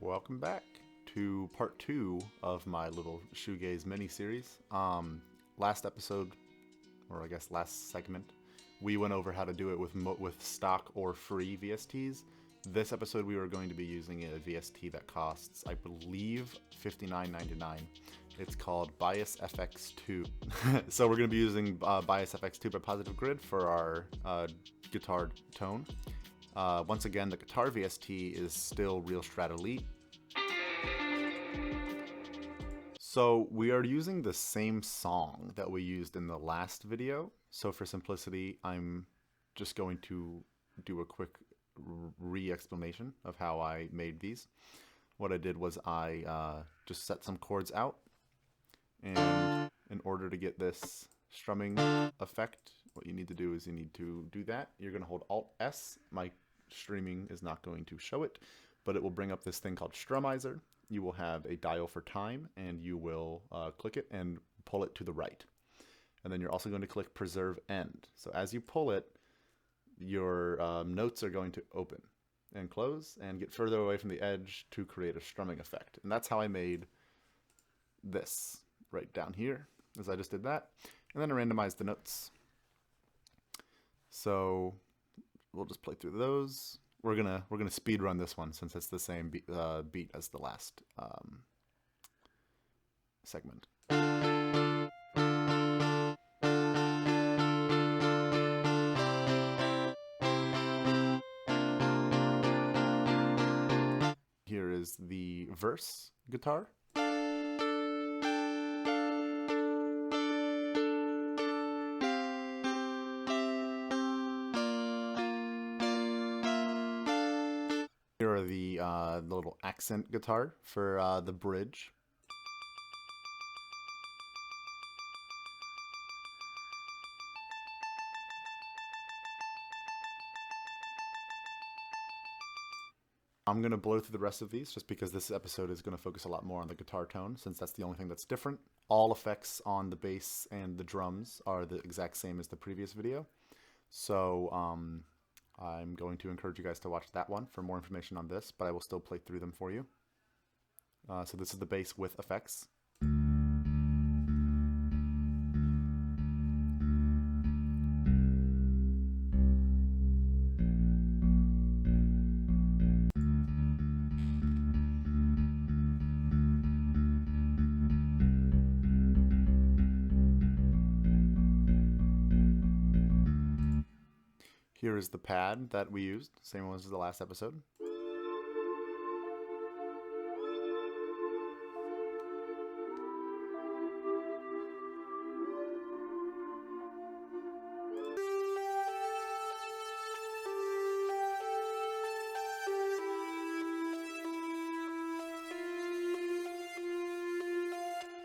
Welcome back to part 2 of my little Shoegaze mini-series. Last episode, or I guess last segment, we went over how to do it with stock or free VSTs. This episode we are going to be using a VST that costs, I believe, $59.99. It's called Bias FX2. So we're going to be using Bias FX2 by Positive Grid for our guitar tone. Once again, the guitar VST is still Real Strat Elite. So we are using the same song that we used in the last video. So for simplicity, I'm just going to do a quick re-explanation of how I made these. What I did was I just set some chords out, and in order to get this strumming effect, what you need to do is you need to do that. You're going to hold Alt-S. My streaming is not going to show it, but it will bring up this thing called Strummizer. You will have a dial for time, and you will click it and pull it to the right. And then you're also going to click Preserve End. So as you pull it, your notes are going to open and close and get further away from the edge to create a strumming effect. And that's how I made this right down here, as I just did that. And then I randomized the notes. So we'll just play through those. We're gonna speed run this one since it's the same beat as the last segment. Here is the verse guitar. Here are the little accent guitar for the bridge. I'm going to blow through the rest of these just because this episode is going to focus a lot more on the guitar tone, since that's the only thing that's different. All effects on the bass and the drums are the exact same as the previous video. So I'm going to encourage you guys to watch that one for more information on this, but I will still play through them for you. So this is the bass with effects. Here is the pad that we used, same one as the last episode.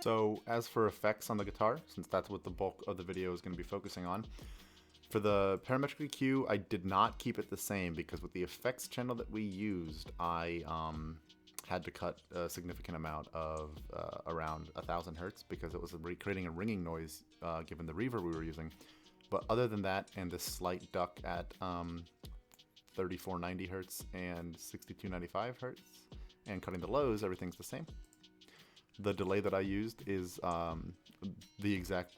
So as for effects on the guitar, since that's what the bulk of the video is going to be focusing on, for the parametric EQ, I did not keep it the same because with the effects channel that we used, I had to cut a significant amount of around 1,000 hertz because it was creating a ringing noise given the reverb we were using. But other than that, and this slight duck at 3490 hertz and 6295 hertz, and cutting the lows, everything's the same. The delay that I used is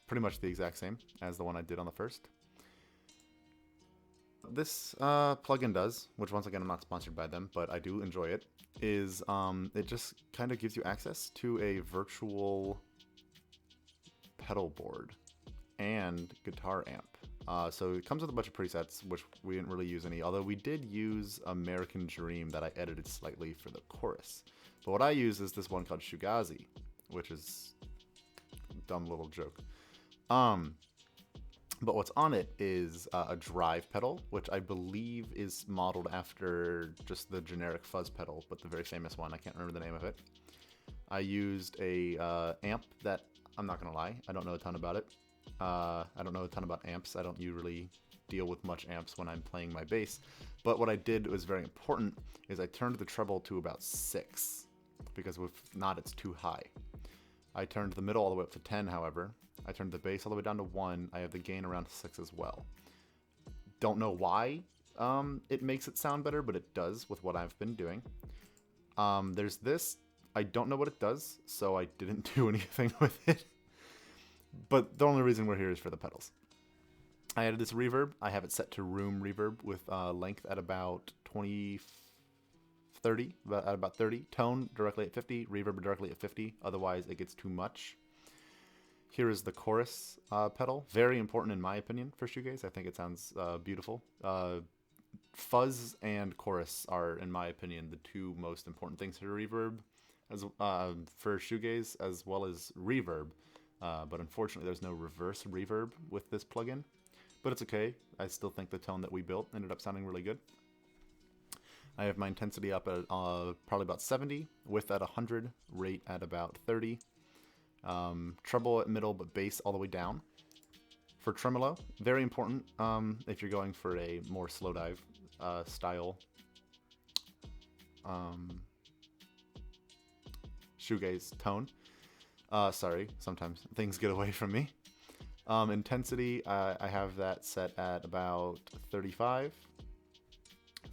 pretty much the exact same as the one I did on the first. This plugin does, which once again I'm not sponsored by them, but I do enjoy it, is it just kind of gives you access to a virtual pedal board and guitar amp. So it comes with a bunch of presets, which we didn't really use any, although we did use American Dream that I edited slightly for the chorus. But what I use is this one called Shoegaze, which is a dumb little joke. But what's on it is a drive pedal, which I believe is modeled after just the generic fuzz pedal, but the very famous one. I can't remember the name of it. I used a amp that, I'm not going to lie, I don't know a ton about it. I don't know a ton about amps. I don't usually deal with much amps when I'm playing my bass. But what I did was very important, is I turned the treble to about 6, because if not, it's too high. I turned the middle all the way up to 10, however. I turned the bass all the way down to 1. I have the gain around 6 as well. Don't know why it makes it sound better, but it does with what I've been doing. There's this. I don't know what it does, so I didn't do anything with it. But the only reason we're here is for the pedals. I added this reverb. I have it set to room reverb with length at about 30, at about 30. Tone directly at 50, reverb directly at 50. Otherwise, it gets too much. Here is the chorus pedal. Very important in my opinion for shoegaze. I think it sounds beautiful. Fuzz and chorus are, in my opinion, the two most important things for reverb, as for shoegaze, as well as reverb. But unfortunately, there's no reverse reverb with this plugin. But it's okay. I still think the tone that we built ended up sounding really good. I have my intensity up at probably about 70, width at 100, rate at about 30. Treble at middle, but bass all the way down. For tremolo, very important if you're going for a more slow dive style shoegaze tone. Sorry, sometimes things get away from me. Intensity, I have that set at about 35.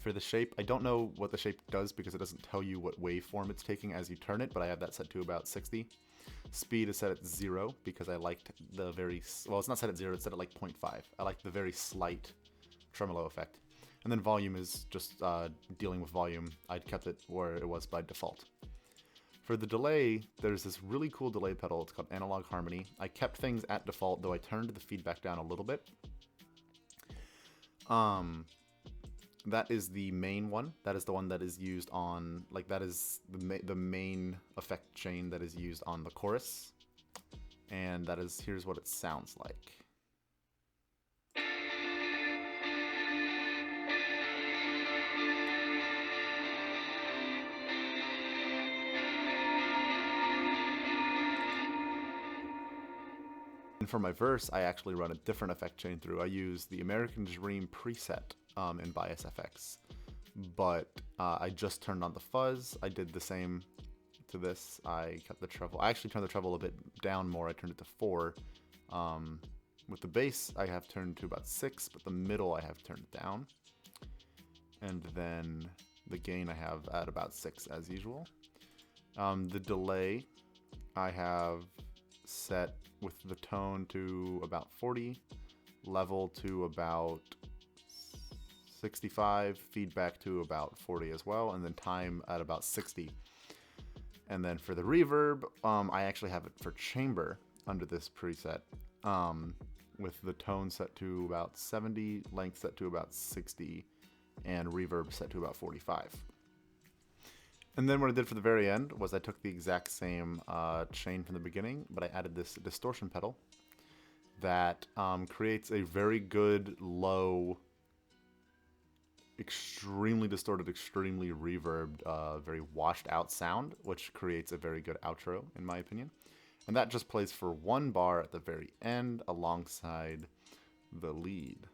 For the shape, I don't know what the shape does because it doesn't tell you what waveform it's taking as you turn it, but I have that set to about 60. Speed is set at 0 because I liked the very, well, it's not set at 0, it's set at like 0.5. I like the very slight tremolo effect. And then volume is just dealing with volume. I kept it where it was by default. For the delay, there's this really cool delay pedal. It's called Analog Harmony. I kept things at default, though I turned the feedback down a little bit. That is the main one. That is the one that is used on, like, that is the main effect chain that is used on the chorus. And that is, here's what it sounds like. And for my verse, I actually run a different effect chain through. I use the American Dream preset in Bias FX, but I just turned on the fuzz. I did the same to this. I kept the treble. I actually turned the treble a bit down more. I turned it to 4. With the bass, I have turned to about 6, but the middle I have turned down. And then the gain I have at about 6 as usual. The delay I have set with the tone to about 40, level to about 65, feedback to about 40 as well, and then time at about 60. And then for the reverb, I actually have it for chamber under this preset, with the tone set to about 70, length set to about 60, and reverb set to about 45. And then what I did for the very end was I took the exact same chain from the beginning, but I added this distortion pedal that creates a very good low, extremely distorted, extremely reverbed, very washed out sound, which creates a very good outro in my opinion. And that just plays for one bar at the very end alongside the lead.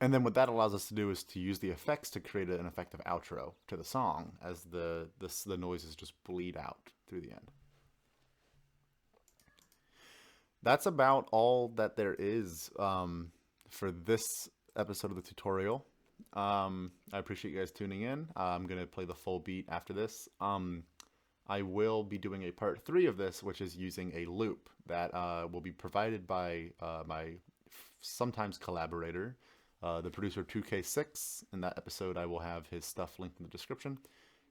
And then what that allows us to do is to use the effects to create an effective outro to the song as the noises just bleed out through the end. That's about all that there is for this episode of the tutorial. I appreciate you guys tuning in. I'm going to play the full beat after this. I will be doing a part 3 of this, which is using a loop that will be provided by my sometimes collaborator, the producer 2K6. In that episode, I will have his stuff linked in the description.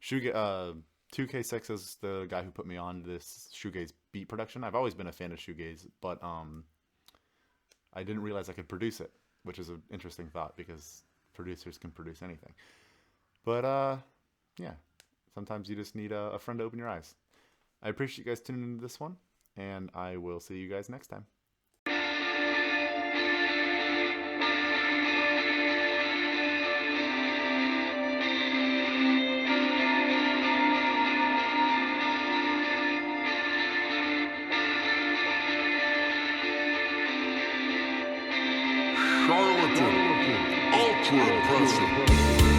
2K6 is the guy who put me on this shoegaze beat production. I've always been a fan of shoegaze, but I didn't realize I could produce it, which is an interesting thought because producers can produce anything. But yeah, sometimes you just need a friend to open your eyes. I appreciate you guys tuning into this one, and I will see you guys next time. charlatan, ultra impressive.